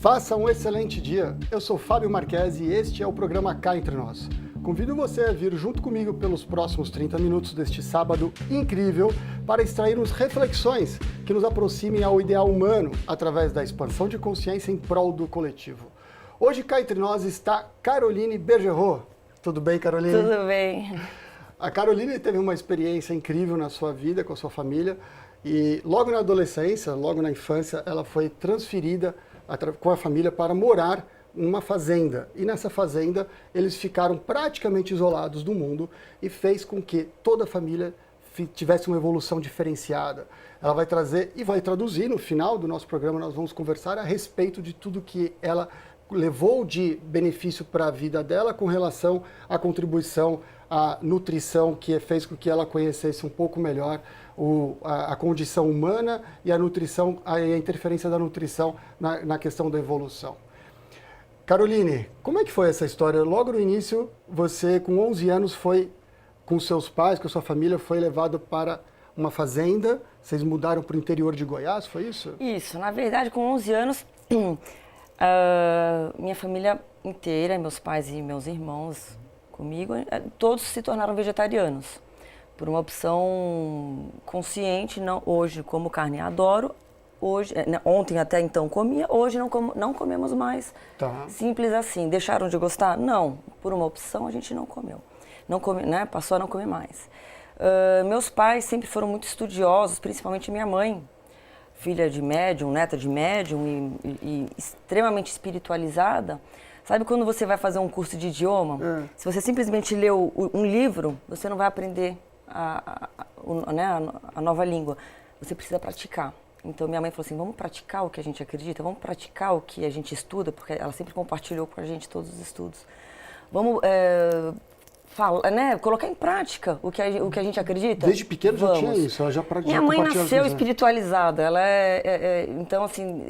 Faça um excelente dia. Eu sou Fábio Marquesi e este é o programa Cá Entre Nós. Convido você a vir junto comigo pelos próximos 30 minutos deste sábado incrível para extrairmos reflexões que nos aproximem ao ideal humano através da expansão de consciência em prol do coletivo. Hoje cá entre nós está Caroline Bergerot. Tudo bem, Caroline? Tudo bem. A Caroline teve uma experiência incrível na sua vida, com a sua família, e logo na adolescência, logo na infância, ela foi transferida com a família para morar numa fazenda. E nessa fazenda eles ficaram praticamente isolados do mundo e fez com que toda a família tivesse uma evolução diferenciada. Ela vai trazer e vai traduzir, no final do nosso programa nós vamos conversar a respeito de tudo que ela levou de benefício para a vida dela com relação à contribuição à nutrição, que fez com que ela conhecesse um pouco melhor a condição humana e a nutrição, a interferência da nutrição na questão da evolução. Caroline, como é que foi essa história? Logo no início, você com 11 anos foi com seus pais, com a sua família, foi levado para uma fazenda, vocês mudaram para o interior de Goiás, foi isso? Isso, na verdade com 11 anos, minha família inteira, meus pais e meus irmãos comigo, todos se tornaram vegetarianos. Por uma opção consciente, não, hoje como carne adoro, hoje, ontem até então comia, hoje não comemos mais. Tá. Simples assim. Deixaram de gostar? Não. Por uma opção a gente não comeu. Não come, né? Passou a não comer mais. Meus pais sempre foram muito estudiosos, principalmente minha mãe, filha de médium, neta de médium e extremamente espiritualizada. Sabe quando você vai fazer um curso de idioma? Se você simplesmente lê um livro, você não vai aprender a nova língua. Você precisa praticar. Então minha mãe falou assim, vamos praticar o que a gente acredita, vamos praticar o que a gente estuda, porque ela sempre compartilhou com a gente todos os estudos. Vamos colocar em prática o que a gente acredita. Desde pequeno já tinha isso, ela já praticava. Minha mãe nasceu espiritualizada, ela então assim,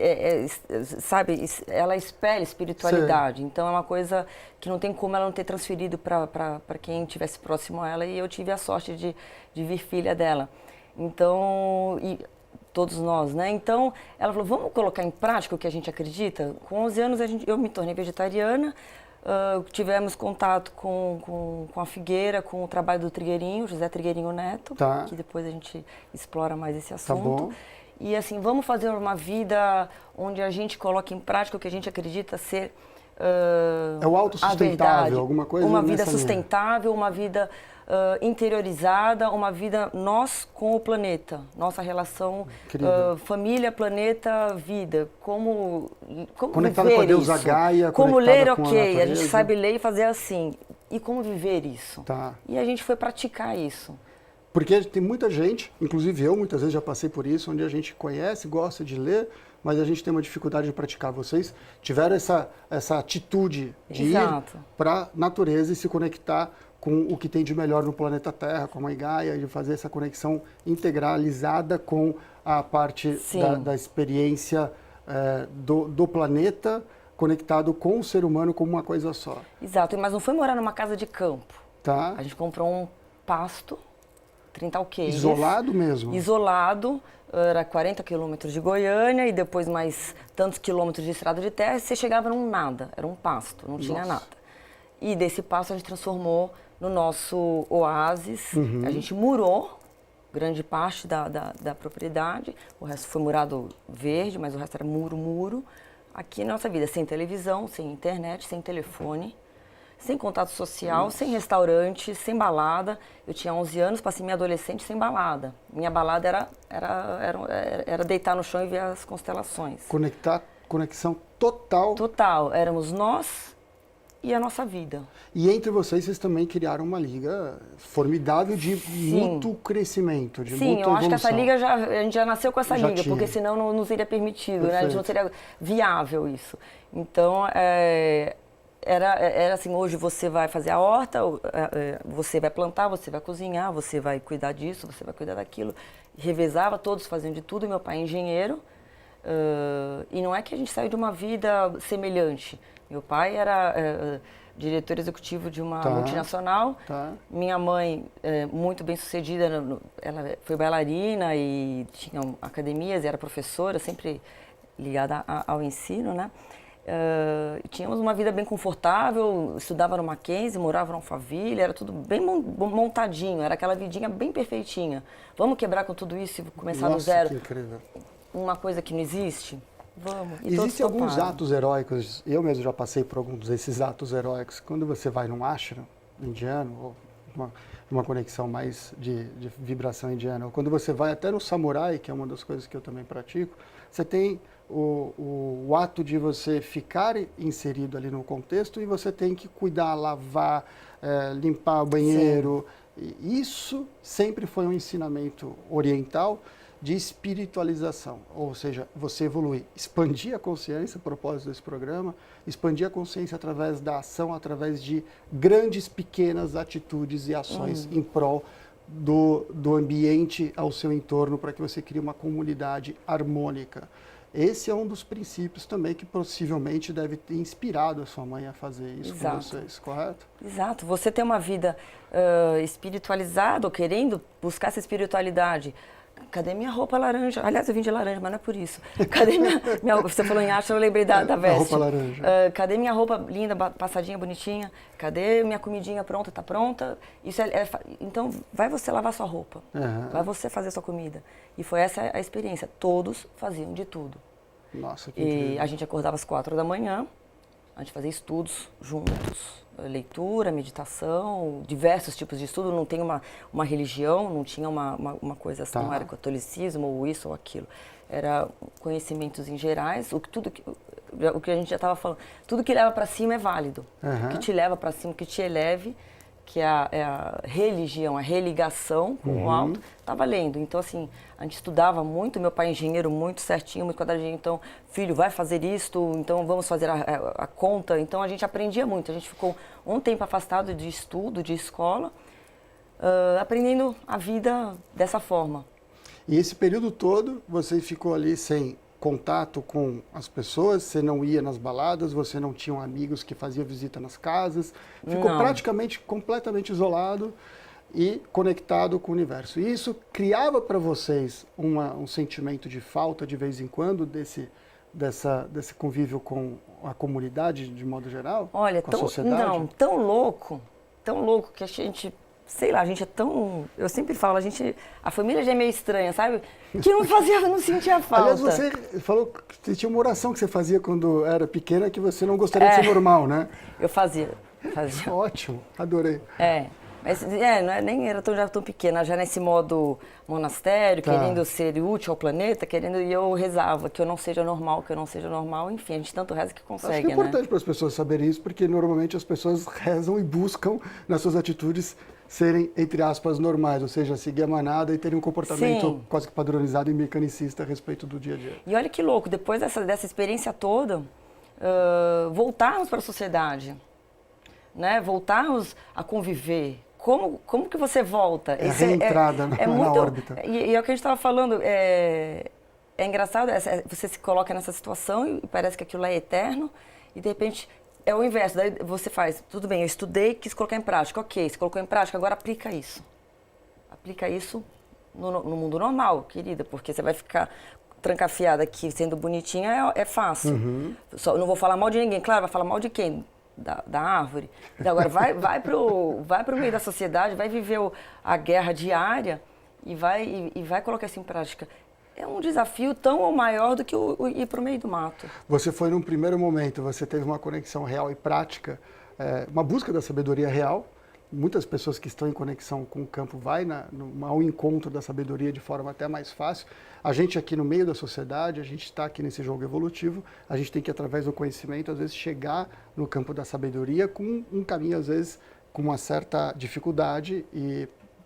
sabe, ela espelha espiritualidade. Sim. Então é uma coisa que não tem como ela não ter transferido para quem estivesse próximo a ela, e eu tive a sorte de vir filha dela. Então, todos nós, né? Então, ela falou, vamos colocar em prática o que a gente acredita? Com 11 anos eu me tornei vegetariana. Tivemos contato com a Figueira, com o trabalho do Trigueirinho, José Trigueirinho Neto, tá. Que depois a gente explora mais esse assunto. Tá bom. E assim, vamos fazer uma vida onde a gente coloque em prática o que a gente acredita ser é o autossustentável, alguma coisa uma vida nessa sustentável, linha. Uma vida interiorizada, uma vida nós com o planeta, nossa relação família, planeta, vida, como conectada viver com a deusa isso, Gaia, como ler, a gente sabe ler e fazer assim, e como viver isso. Tá. E a gente foi praticar isso. Porque tem muita gente, inclusive eu muitas vezes já passei por isso, onde a gente conhece, gosta de ler, mas a gente tem uma dificuldade de praticar. Vocês tiveram essa atitude de ir para a natureza e se conectar com o que tem de melhor no planeta Terra, com a Mãe Gaia, de fazer essa conexão integralizada com a parte da experiência do planeta, conectado com o ser humano como uma coisa só. Exato, mas não foi morar numa casa de campo. Tá. A gente comprou um pasto, 30 alqueires. Isolado mesmo? Isolado, era 40 quilômetros de Goiânia e depois mais tantos quilômetros de estrada de terra, e você chegava num nada, era um pasto, não tinha nada. E desse pasto a gente transformou no nosso oásis, a gente murou grande parte da propriedade, o resto foi murado verde, mas o resto era muro. Aqui na nossa vida, sem televisão, sem internet, sem telefone, sem contato social, sem restaurante, sem balada. Eu tinha 11 anos, passei minha adolescente sem balada. Minha balada era deitar no chão e ver as constelações. Conexão total. Total, éramos nós e a nossa vida. E entre vocês também criaram uma liga formidável de muito crescimento, de muita evolução. Sim, eu acho que essa liga, a gente já nasceu com essa liga, porque senão não seria permitido, né? Não seria viável isso. Então, era assim, hoje você vai fazer a horta, você vai plantar, você vai cozinhar, você vai cuidar disso, você vai cuidar daquilo. Revezava, todos faziam de tudo, meu pai é engenheiro. E não é que a gente saiu de uma vida semelhante. Meu pai era diretor executivo de uma multinacional. Minha mãe, muito bem sucedida, ela foi bailarina e tinha academias, era professora, sempre ligada ao ensino, né? Tínhamos uma vida bem confortável, estudava no Mackenzie, morava no Alphaville, era tudo bem montadinho, era aquela vidinha bem perfeitinha. Vamos quebrar com tudo isso e começar do zero? Que incrível. Uma coisa que não existe? Vamos. E existem alguns atos heróicos, eu mesmo já passei por alguns desses atos heróicos, quando você vai num ashram indiano, ou uma conexão mais de vibração indiana, ou quando você vai até no samurai, que é uma das coisas que eu também pratico, você tem o ato de você ficar inserido ali no contexto e você tem que cuidar, lavar, limpar o banheiro. Isso sempre foi um ensinamento oriental de espiritualização, ou seja, você evoluir, expandir a consciência, propósito desse programa, expandir a consciência através da ação, através de grandes, pequenas atitudes e ações em prol do ambiente ao seu entorno, para que você crie uma comunidade harmônica. Esse é um dos princípios também que possivelmente deve ter inspirado a sua mãe a fazer isso com vocês, correto? Exato. Você tem uma vida espiritualizada, ou querendo buscar essa espiritualidade. Cadê minha roupa laranja? Aliás, eu vim de laranja, mas não é por isso. Cadê minha roupa? Você falou em arte, eu lembrei da veste. Roupa laranja. Cadê minha roupa linda, passadinha, bonitinha? Cadê minha comidinha pronta? Tá pronta? Então, vai você lavar sua roupa. Vai você fazer sua comida. E foi essa a experiência. Todos faziam de tudo. Nossa, que incrível. E a gente acordava às 4 da manhã, a gente fazia estudos juntos. Leitura, meditação, diversos tipos de estudo, não tem uma religião, não tinha uma coisa assim, não era catolicismo ou isso ou aquilo. Era conhecimentos em gerais, o que a gente já estava falando. Tudo que leva para cima é válido. O que te leva para cima, o que te eleve, que é a religião, a religação com o alto, está valendo. Então, assim, a gente estudava muito, meu pai é engenheiro, muito certinho, muito quadradinho. Então, filho, vai fazer isto, então vamos fazer a conta. Então, a gente aprendia muito. A gente ficou um tempo afastado de estudo, de escola, aprendendo a vida dessa forma. E esse período todo, você ficou ali sem contato com as pessoas, você não ia nas baladas, você não tinha amigos que faziam visita nas casas, ficou praticamente completamente isolado e conectado com o universo. E isso criava para vocês um sentimento de falta de vez em quando desse convívio com a comunidade de modo geral? Olha, com a sociedade? Não, tão louco que a gente, sei lá, a gente é tão, eu sempre falo, a família já é meio estranha, sabe? Que não sentia falta. Aliás, você falou que tinha uma oração que você fazia quando era pequena que você não gostaria de ser normal, né? Eu fazia. Ótimo, adorei. Mas nem era já tão pequena, já nesse modo monastério, querendo ser útil ao planeta, e eu rezava que eu não seja normal, enfim, a gente tanto reza que consegue, acho que é importante para as pessoas saberem isso, porque normalmente as pessoas rezam e buscam nas suas atitudes serem, entre aspas, normais, ou seja, seguir a manada e terem um comportamento quase que padronizado e mecanicista a respeito do dia a dia. E olha que louco, depois dessa experiência toda, voltarmos para a sociedade, né? Voltarmos a conviver. Como que você volta? É a reentrada na órbita. E é o que a gente estava falando, é engraçado, você se coloca nessa situação e parece que aquilo é eterno, e de repente é o inverso, daí você faz, tudo bem, eu estudei, quis colocar em prática, ok, você colocou em prática, agora aplica isso. Aplica isso no mundo normal, querida, porque você vai ficar trancafiada aqui sendo bonitinha, é fácil. Só, não vou falar mal de ninguém, claro, vai falar mal de quem? Da árvore. Então, agora vai pro meio da sociedade, vai viver a guerra diária e vai colocar isso em prática. É um desafio tão ou maior do que ir para o meio do mato. Você foi num primeiro momento, você teve uma conexão real e prática, uma busca da sabedoria real. Muitas pessoas que estão em conexão com o campo vai ao encontro da sabedoria de forma até mais fácil. A gente aqui no meio da sociedade, a gente está aqui nesse jogo evolutivo, a gente tem que, através do conhecimento, às vezes chegar no campo da sabedoria com um caminho, às vezes, com uma certa dificuldade,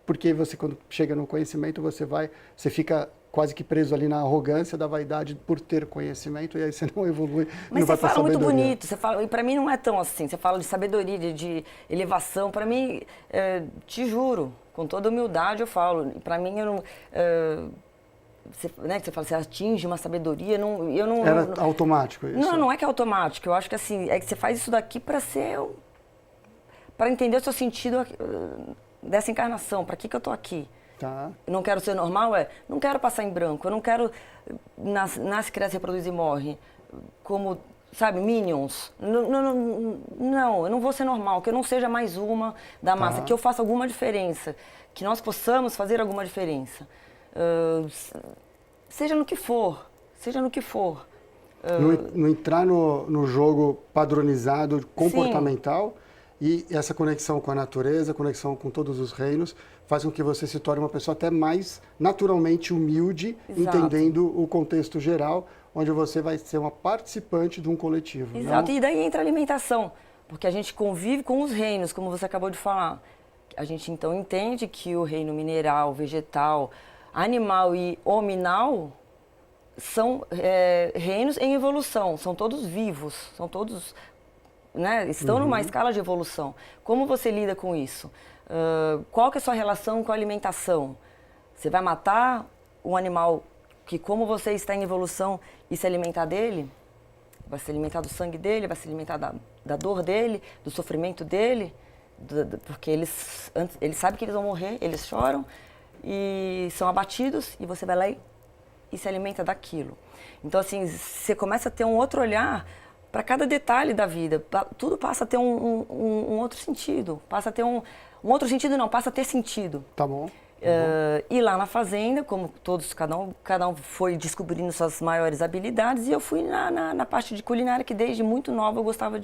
porque você, quando chega no conhecimento, você fica quase que preso ali na arrogância da vaidade por ter conhecimento, e aí você não evolui. Mas não vai você fala muito sabedoria. bonito, e para mim não é tão assim, você fala de sabedoria, de elevação, para mim, te juro, com toda humildade eu falo, para mim eu não... você fala, você atinge uma sabedoria, eu não... Era automático isso? Não é que é automático, eu acho que assim, é que você faz isso daqui para entender o seu sentido dessa encarnação, para que eu tô aqui. Tá. Eu não quero ser normal, não quero passar em branco, eu não quero nasce, cresce, reproduz e morre, como sabe, Minions. Não, eu não vou ser normal, que eu não seja mais uma da massa, que eu faça alguma diferença, que nós possamos fazer alguma diferença. Seja no que for, seja no que for. Não entrar no jogo padronizado, comportamental, e essa conexão com a natureza, conexão com todos os reinos, faz com que você se torne uma pessoa até mais naturalmente humilde, entendendo o contexto geral, onde você vai ser uma participante de um coletivo. Exato, não? E daí entra a alimentação, porque a gente convive com os reinos, como você acabou de falar. A gente então entende que o reino mineral, vegetal, animal e hominal são reinos em evolução, são todos vivos, são todos, né, estão numa escala de evolução. Como você lida com isso? Qual que é a sua relação com a alimentação? Você vai matar um animal que, como você está em evolução, e se alimentar dele? Vai se alimentar do sangue dele, vai se alimentar da dor dele, do sofrimento dele? Porque eles sabem que eles vão morrer, eles choram e são abatidos, e você vai lá e se alimenta daquilo. Então, assim, você começa a ter um outro olhar para cada detalhe da vida. Tudo passa a ter um outro sentido. Passa a ter um outro sentido, não, passa a ter sentido. Tá bom. E lá na fazenda, como todos, cada um foi descobrindo suas maiores habilidades, e eu fui na parte de culinária, que desde muito nova eu gostava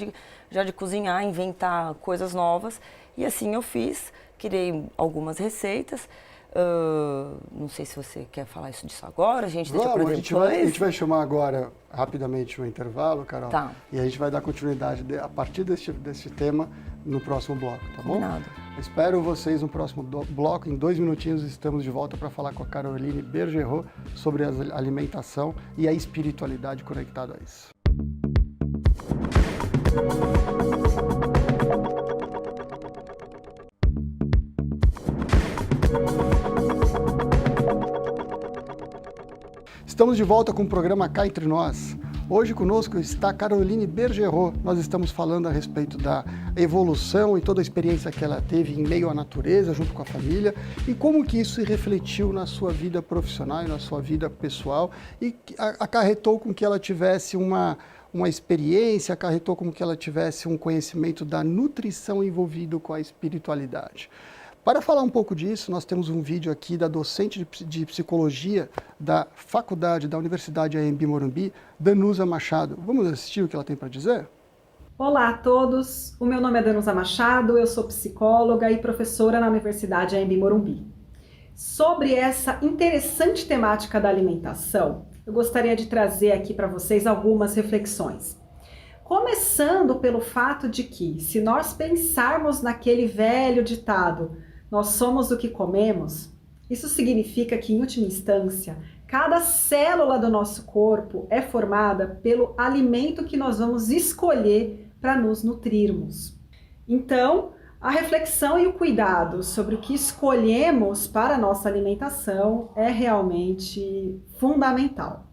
já de cozinhar, inventar coisas novas. E assim eu fiz, criei algumas receitas. Não sei se você quer falar disso agora, a gente deixa para depois. A gente vai chamar agora, rapidamente, um intervalo, Carol. Tá. E a gente vai dar continuidade a partir desse tema no próximo bloco, tá bom? Combinado. Espero vocês no próximo bloco. Em 2 minutinhos estamos de volta para falar com a Caroline Bergerot sobre a alimentação e a espiritualidade conectada a isso. Estamos de volta com o programa Cá Entre Nós. Hoje conosco está Caroline Bergerot. Nós estamos falando a respeito da evolução e toda a experiência que ela teve em meio à natureza, junto com a família, e como que isso se refletiu na sua vida profissional e na sua vida pessoal, e acarretou com que ela tivesse uma experiência, acarretou com que ela tivesse um conhecimento da nutrição envolvido com a espiritualidade. Para falar um pouco disso, nós temos um vídeo aqui da docente de psicologia da faculdade da Universidade AMB Morumbi, Danusa Machado. Vamos assistir o que ela tem para dizer? Olá a todos, o meu nome é Danusa Machado, eu sou psicóloga e professora na Universidade AMB Morumbi. Sobre essa interessante temática da alimentação, eu gostaria de trazer aqui para vocês algumas reflexões. Começando pelo fato de que, se nós pensarmos naquele velho ditado, nós somos o que comemos, isso significa que, em última instância, cada célula do nosso corpo é formada pelo alimento que nós vamos escolher para nos nutrirmos. Então, a reflexão e o cuidado sobre o que escolhemos para a nossa alimentação é realmente fundamental.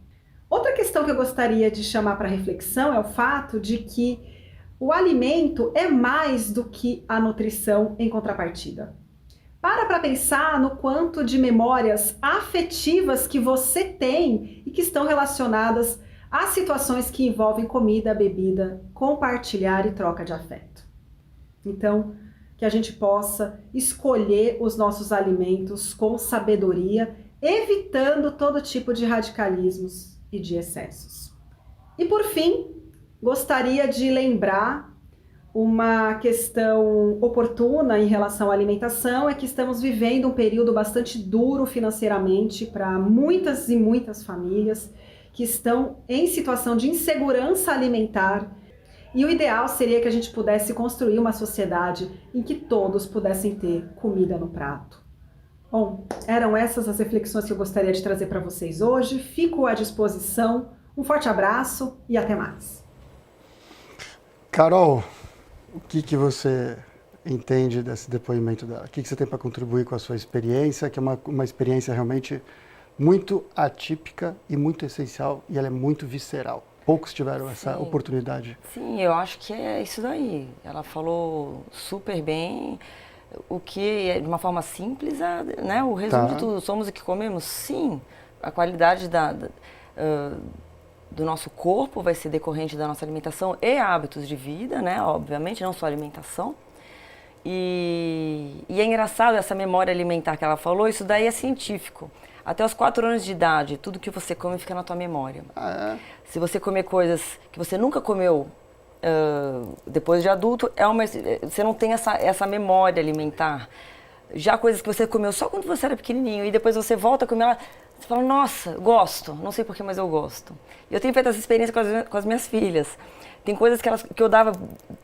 Outra questão que eu gostaria de chamar para reflexão é o fato de que o alimento é mais do que a nutrição em contrapartida. Para pensar no quanto de memórias afetivas que você tem e que estão relacionadas às situações que envolvem comida, bebida, compartilhar e troca de afeto. Então, que a gente possa escolher os nossos alimentos com sabedoria, evitando todo tipo de radicalismos e de excessos. E por fim, gostaria de lembrar uma questão oportuna em relação à alimentação, é que estamos vivendo um período bastante duro financeiramente para muitas e muitas famílias que estão em situação de insegurança alimentar, e o ideal seria que a gente pudesse construir uma sociedade em que todos pudessem ter comida no prato. Bom, eram essas as reflexões que eu gostaria de trazer para vocês hoje. Fico à disposição. Um forte abraço e até mais. Carol, o que você entende desse depoimento dela? O que você tem para contribuir com a sua experiência, que é uma experiência realmente muito atípica e muito essencial, e ela é muito visceral. Poucos tiveram essa oportunidade. Sim, eu acho que é isso daí. Ela falou super bem. O que, de uma forma simples, né, o resumo de tudo. Somos o que comemos? Sim. A qualidade do nosso corpo, vai ser decorrente da nossa alimentação e hábitos de vida, né? Obviamente, não só alimentação. E é engraçado essa memória alimentar que ela falou, isso daí é científico. Até os 4 anos de idade, tudo que você come fica na tua memória. Ah, é? Se você comer coisas que você nunca comeu depois de adulto, você não tem essa memória alimentar. Já coisas que você comeu só quando você era pequenininho e depois você volta a comer ela, você fala, nossa, gosto, não sei porquê, mas eu gosto. E eu tenho feito essa experiência com as minhas filhas. Tem coisas que eu dava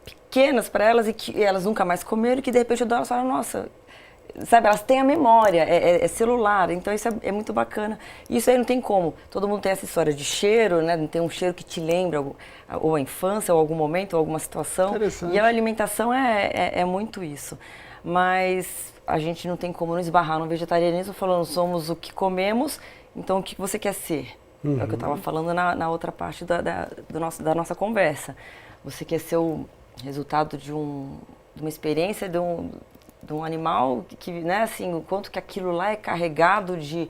pequenas para elas e que elas nunca mais comeram e que de repente eu dou, elas falam, nossa, sabe, elas têm a memória, é celular, então isso é muito bacana. E isso aí não tem como. Todo mundo tem essa história de cheiro, né? Não tem um cheiro que te lembra ou a infância, ou algum momento, ou alguma situação. E a alimentação é muito isso. Mas a gente não tem como não esbarrar no vegetarianismo falando somos o que comemos, então o que você quer ser? É o que eu estava falando na outra parte da nossa conversa. Você quer ser o resultado de uma experiência de um animal que, né, assim, o quanto que aquilo lá é carregado de,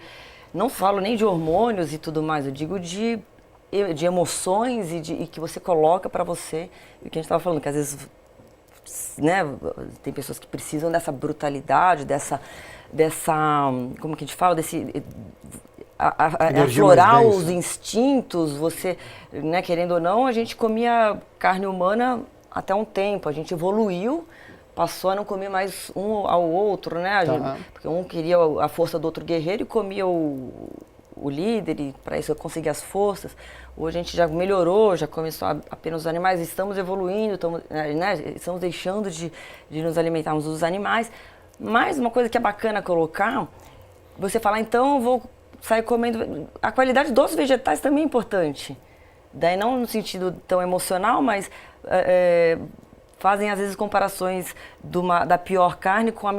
não falo nem de hormônios e tudo mais, eu digo de emoções e que você coloca para você, e o que a gente estava falando, que às vezes, né, tem pessoas que precisam dessa brutalidade, dessa como que a gente fala, aflorar os instintos, você, né, querendo ou não, a gente comia carne humana até um tempo, a gente evoluiu, passou a não comer mais um ao outro, né? Porque um queria a força do outro guerreiro e comia o líder, e para isso eu conseguia as forças. Hoje a gente já melhorou, já começou apenas os animais, estamos evoluindo, estamos deixando de nos alimentarmos dos animais. Mas uma coisa que é bacana colocar, você falar, então eu vou sair comendo... A qualidade dos vegetais também é importante. Daí não no sentido tão emocional, mas... fazem às vezes comparações da pior carne com o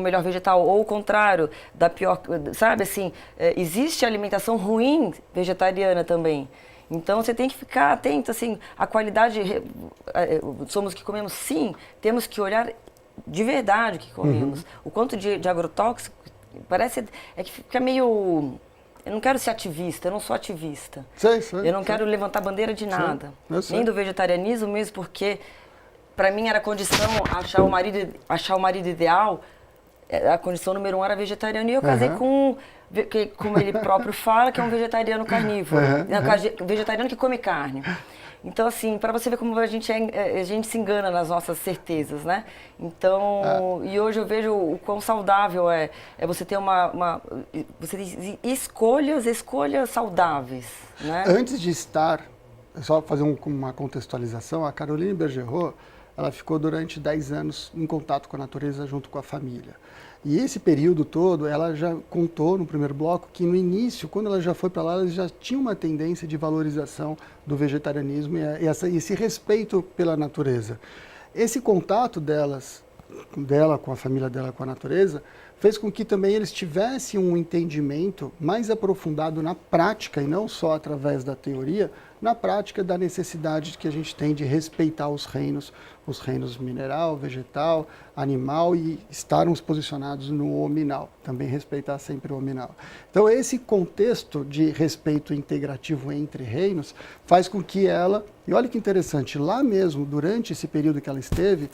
melhor vegetal, ou o contrário, da pior, sabe assim, existe alimentação ruim vegetariana também. Então você tem que ficar atento, assim, a qualidade, somos o que comemos, sim, temos que olhar de verdade o que comemos. O quanto de agrotóxico, parece, que fica meio... Eu não quero ser ativista, eu não sou ativista. Eu não quero levantar bandeira de nada, nem do vegetarianismo mesmo, porque... Para mim era condição achar o marido ideal, a condição número 1 era vegetariano, e eu casei com, como ele próprio fala, que é um vegetariano carnívoro, vegetariano que come carne. Então, assim, para você ver como a gente se engana nas nossas certezas, né? Então, e hoje eu vejo o quão saudável é você ter você tem escolhas saudáveis, né? Antes de estar, só fazer uma contextualização, a Caroline Bergerot, ela ficou durante 10 anos em contato com a natureza junto com a família. E esse período todo, ela já contou no primeiro bloco que no início, quando ela já foi para lá, ela já tinha uma tendência de valorização do vegetarianismo e esse respeito pela natureza. Esse contato dela com a família dela, com a natureza, fez com que também eles tivessem um entendimento mais aprofundado na prática, e não só através da teoria, na prática da necessidade que a gente tem de respeitar os reinos mineral, vegetal, animal, e estarmos posicionados no hominal, também respeitar sempre o hominal. Então esse contexto de respeito integrativo entre reinos faz com que ela, e olha que interessante, lá mesmo, durante esse período que ela esteve,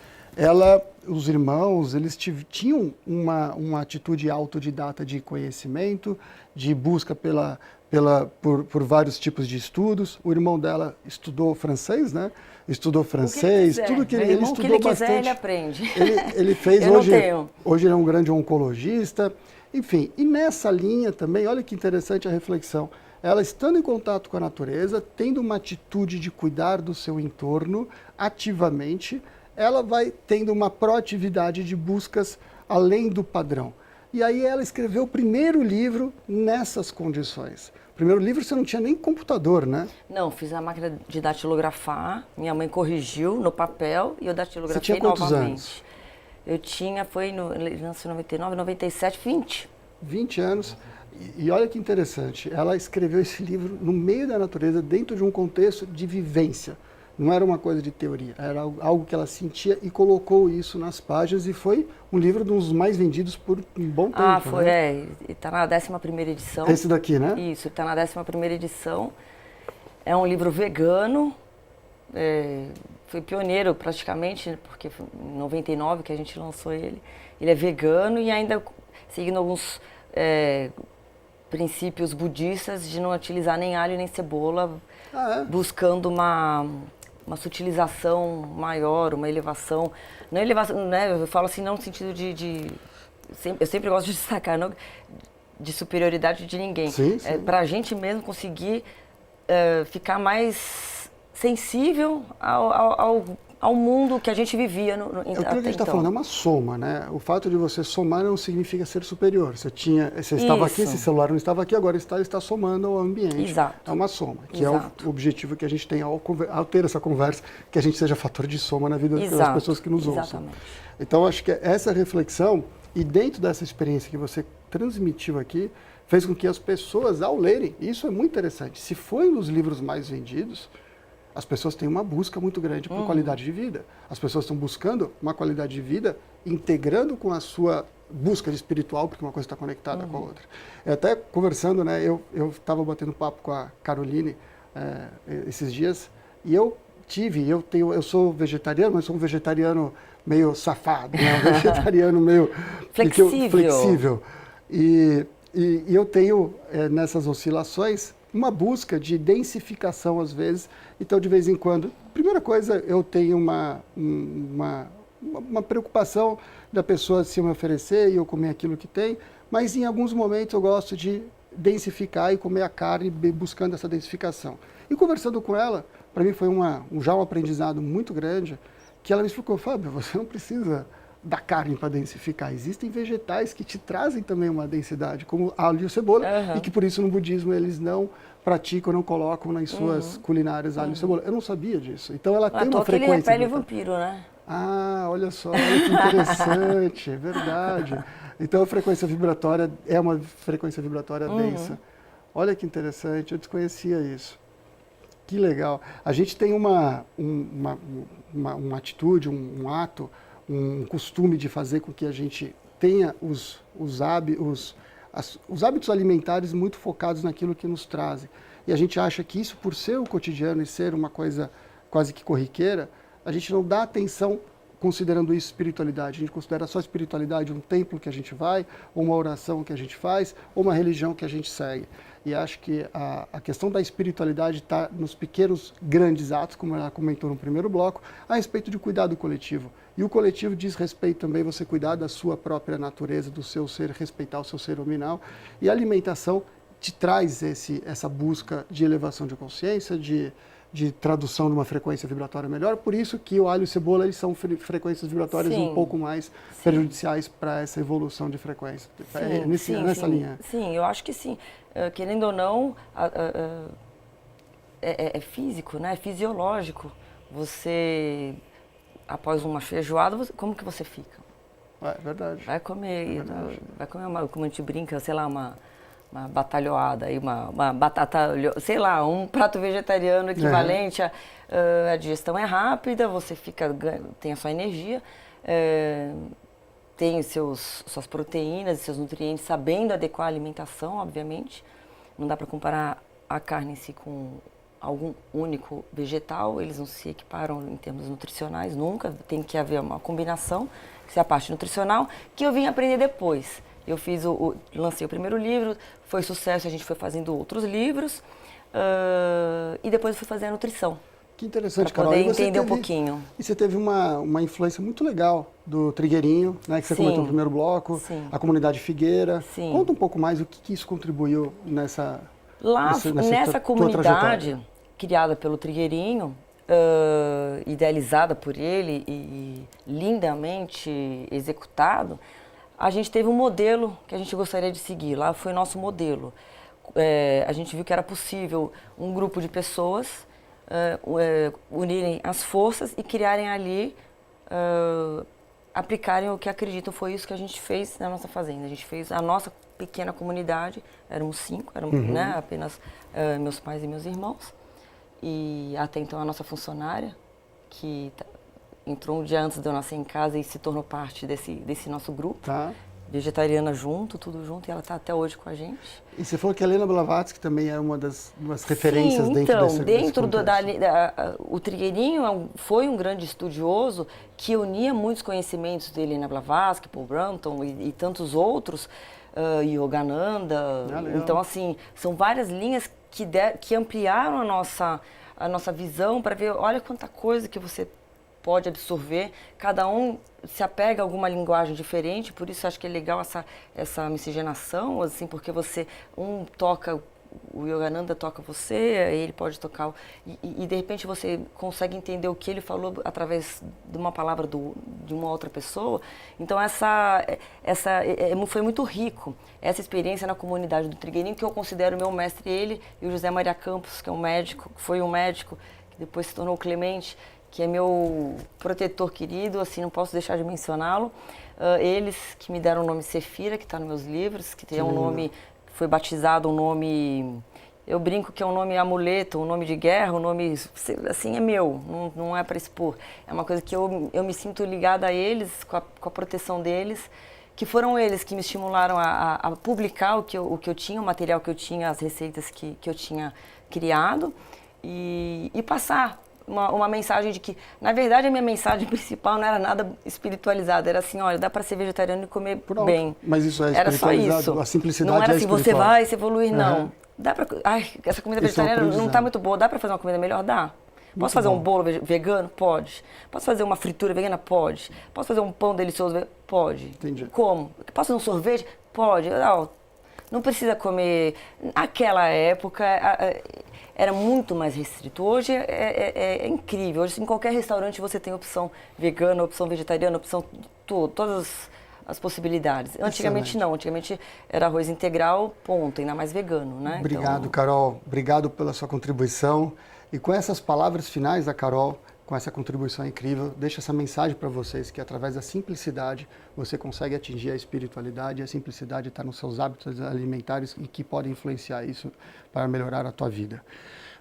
os irmãos, eles tinham uma atitude autodidata de conhecimento, de busca por vários tipos de estudos. O irmão dela estudou francês, né? Estudou francês, tudo que ele estudou que ele bastante. Quiser, ele aprende. Ele fez, Eu hoje não ele é um grande oncologista. Enfim, e nessa linha também, olha que interessante a reflexão. Ela estando em contato com a natureza, tendo uma atitude de cuidar do seu entorno ativamente, ela vai tendo uma proatividade de buscas além do padrão. E aí ela escreveu o primeiro livro nessas condições. O primeiro livro você não tinha nem computador, né? Não, fiz na máquina de datilografar, minha mãe corrigiu no papel e eu datilografei novamente. Você tinha quantos novamente. anos? Eu tinha, nasci em 99, 97, 20. 20 anos. E olha que interessante, ela escreveu esse livro no meio da natureza, dentro de um contexto de vivência. Não era uma coisa de teoria, era algo que ela sentia e colocou isso nas páginas, e foi um livro dos mais vendidos por um bom tempo. Foi, né? Está na 11ª edição. Esse daqui, né? Isso, está na 11ª edição. É um livro vegano, foi pioneiro praticamente, porque foi em 99 que a gente lançou ele. Ele é vegano e ainda seguindo alguns princípios budistas de não utilizar nem alho nem cebola, buscando uma sutilização maior, uma elevação. Não elevação, né? Eu falo assim, não no sentido eu sempre gosto de destacar, não de superioridade de ninguém. Sim, sim. Para a gente mesmo conseguir ficar mais sensível ao mundo que a gente vivia o que a gente está falando é uma soma, né? O fato de você somar não significa ser superior. Você estava aqui, esse celular não estava aqui, agora está somando ao ambiente. Exato. É uma soma, que é o objetivo que a gente tem ao ter essa conversa, que a gente seja fator de soma na vida das pessoas que nos ouçam. Exatamente. Então, acho que essa reflexão, e dentro dessa experiência que você transmitiu aqui, fez com que as pessoas, ao lerem, e isso é muito interessante, se foi um dos livros mais vendidos, as pessoas têm uma busca muito grande por qualidade de vida. As pessoas estão buscando uma qualidade de vida, integrando com a sua busca de espiritual, porque uma coisa está conectada com a outra. Até conversando, né, eu estava batendo papo com a Caroline esses dias, e eu sou vegetariano, mas sou um vegetariano meio safado, né? Um vegetariano meio flexível. E eu tenho, nessas oscilações, uma busca de densificação às vezes. Então, de vez em quando, primeira coisa, eu tenho uma preocupação da pessoa se me oferecer e eu comer aquilo que tem, mas em alguns momentos eu gosto de densificar e comer a carne buscando essa densificação. E conversando com ela, para mim foi já um aprendizado muito grande, que ela me explicou: Fábio, você não precisa da carne para densificar. Existem vegetais que te trazem também uma densidade, como alho e cebola, e que por isso no budismo eles não praticam, não colocam nas suas culinárias alho e cebola. Eu não sabia disso. Então ela tem uma frequência. Ele repele vampiro, né? Ah, olha só, olha que interessante, é verdade. Então a frequência vibratória é uma frequência vibratória densa. Olha que interessante, eu desconhecia isso. Que legal. A gente tem uma atitude, um ato, um costume de fazer com que a gente tenha os hábitos alimentares muito focados naquilo que nos trazem. E a gente acha que isso, por ser o cotidiano e ser uma coisa quase que corriqueira, a gente não dá atenção considerando isso espiritualidade. A gente considera só espiritualidade um templo que a gente vai, ou uma oração que a gente faz, ou uma religião que a gente segue. E acho que a questão da espiritualidade está nos pequenos, grandes atos, como ela comentou no primeiro bloco, a respeito de cuidar do coletivo. E o coletivo diz respeito também você cuidar da sua própria natureza, do seu ser, respeitar o seu ser nominal. E a alimentação te traz essa busca de elevação de consciência, de tradução de uma frequência vibratória melhor. Por isso que o alho e cebola eles são frequências vibratórias um pouco mais prejudiciais para essa evolução de frequência. Nessa linha. Sim, eu acho que sim. Querendo ou não, é físico, né? É fisiológico. Você, após uma feijoada, como que você fica? É verdade. Vai comer, como a gente brinca, sei lá, uma batalhoada, aí uma batata, sei lá, um prato vegetariano equivalente. A digestão é rápida, você tem a sua energia, tem suas proteínas e seus nutrientes, sabendo adequar a alimentação, obviamente. Não dá para comparar a carne em si com algum único vegetal, eles não se equiparam em termos nutricionais, nunca. Tem que haver uma combinação, que é a parte nutricional, que eu vim aprender depois. Eu lancei o primeiro livro, foi sucesso, a gente foi fazendo outros livros, e depois eu fui fazer a nutrição. Que interessante, Carol. Para poder entender um pouquinho. E você teve uma influência muito legal do Trigueirinho, né, que você comentou no primeiro bloco, a comunidade Figueira. Sim. Conta um pouco mais o que isso contribuiu nessa comunidade criada pelo Trigueirinho, idealizada por ele e lindamente executado. A gente teve um modelo que a gente gostaria de seguir, lá foi nosso modelo. A gente viu que era possível um grupo de pessoas unirem as forças e criarem ali, aplicarem o que acreditam. Foi isso que a gente fez na nossa fazenda. A gente fez a nossa pequena comunidade, éramos 5, né, apenas meus pais e meus irmãos. E até então a nossa funcionária, que entrou um dia antes de eu nascer em casa e se tornou parte desse nosso grupo. vegetariana junto, tudo junto, e ela está até hoje com a gente. E você falou que a Helena Blavatsky também é uma das referências Sim, dentro então, desse dentro contexto. o Trigueirinho foi um grande estudioso que unia muitos conhecimentos de Helena Blavatsky, Paul Brunton e tantos outros, Yogananda. Então, assim, são várias linhas que ampliaram a nossa visão para ver, olha quanta coisa que você pode absorver, cada um se apega a alguma linguagem diferente, por isso acho que é legal essa miscigenação, assim, porque um toca, o Yogananda toca você, ele pode tocar, e de repente você consegue entender o que ele falou através de uma palavra de uma outra pessoa. Então foi muito rico, essa experiência na comunidade do Trigueirinho, que eu considero meu mestre, ele e o José Maria Campos, que é um médico, que foi um médico, que depois se tornou Clemente, que é meu protetor querido, assim, não posso deixar de mencioná-lo. Eles que me deram o nome Sefira, que está nos meus livros, que tem um nome, foi batizado um nome, eu brinco que é um nome amuleto, um nome de guerra, um nome, assim, é meu, não é para expor. É uma coisa que eu me sinto ligada a eles, com a proteção deles, que foram eles que me estimularam a publicar o que eu tinha, o material que eu tinha, as receitas que eu tinha criado, e passar uma mensagem de que, na verdade, a minha mensagem principal não era nada espiritualizada, era assim, olha, dá para ser vegetariano e comer bem. Mas isso é era só isso. A simplicidade não era assim, você vai se evoluir, não. Uhum. Dá para, essa comida vegetariana não está muito boa, dá para fazer uma comida melhor? Dá. Posso fazer um bolo vegano? Pode. Posso fazer uma fritura vegana? Pode. Posso fazer um pão delicioso? Pode. Entendi. Como? Posso fazer um sorvete? Pode. Não precisa comer. Naquela época era muito mais restrito. Hoje é incrível. Hoje em qualquer restaurante você tem opção vegana, opção vegetariana, opção todas as possibilidades. Antigamente não. Antigamente era arroz integral, ponto, ainda mais vegano, né? Obrigado, Carol. Obrigado pela sua contribuição. E com essas palavras finais da Carol, com essa contribuição incrível, deixa essa mensagem para vocês que através da simplicidade você consegue atingir a espiritualidade, e a simplicidade está nos seus hábitos alimentares e que podem influenciar isso para melhorar a tua vida.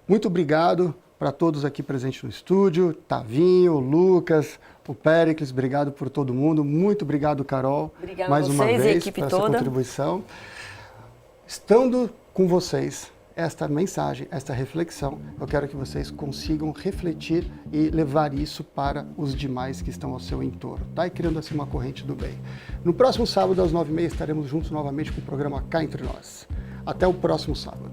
Muito obrigado para todos aqui presentes no estúdio, Tavinho, Lucas, o Péricles, obrigado por todo mundo. Muito obrigado, Carol, Obrigada mais a uma vocês, vez a equipe por toda. essa contribuição. Estando com vocês, esta mensagem, esta reflexão, eu quero que vocês consigam refletir e levar isso para os demais que estão ao seu entorno, tá? E criando assim uma corrente do bem. No próximo sábado, às 9h30, estaremos juntos novamente com o programa Cá Entre Nós. Até o próximo sábado.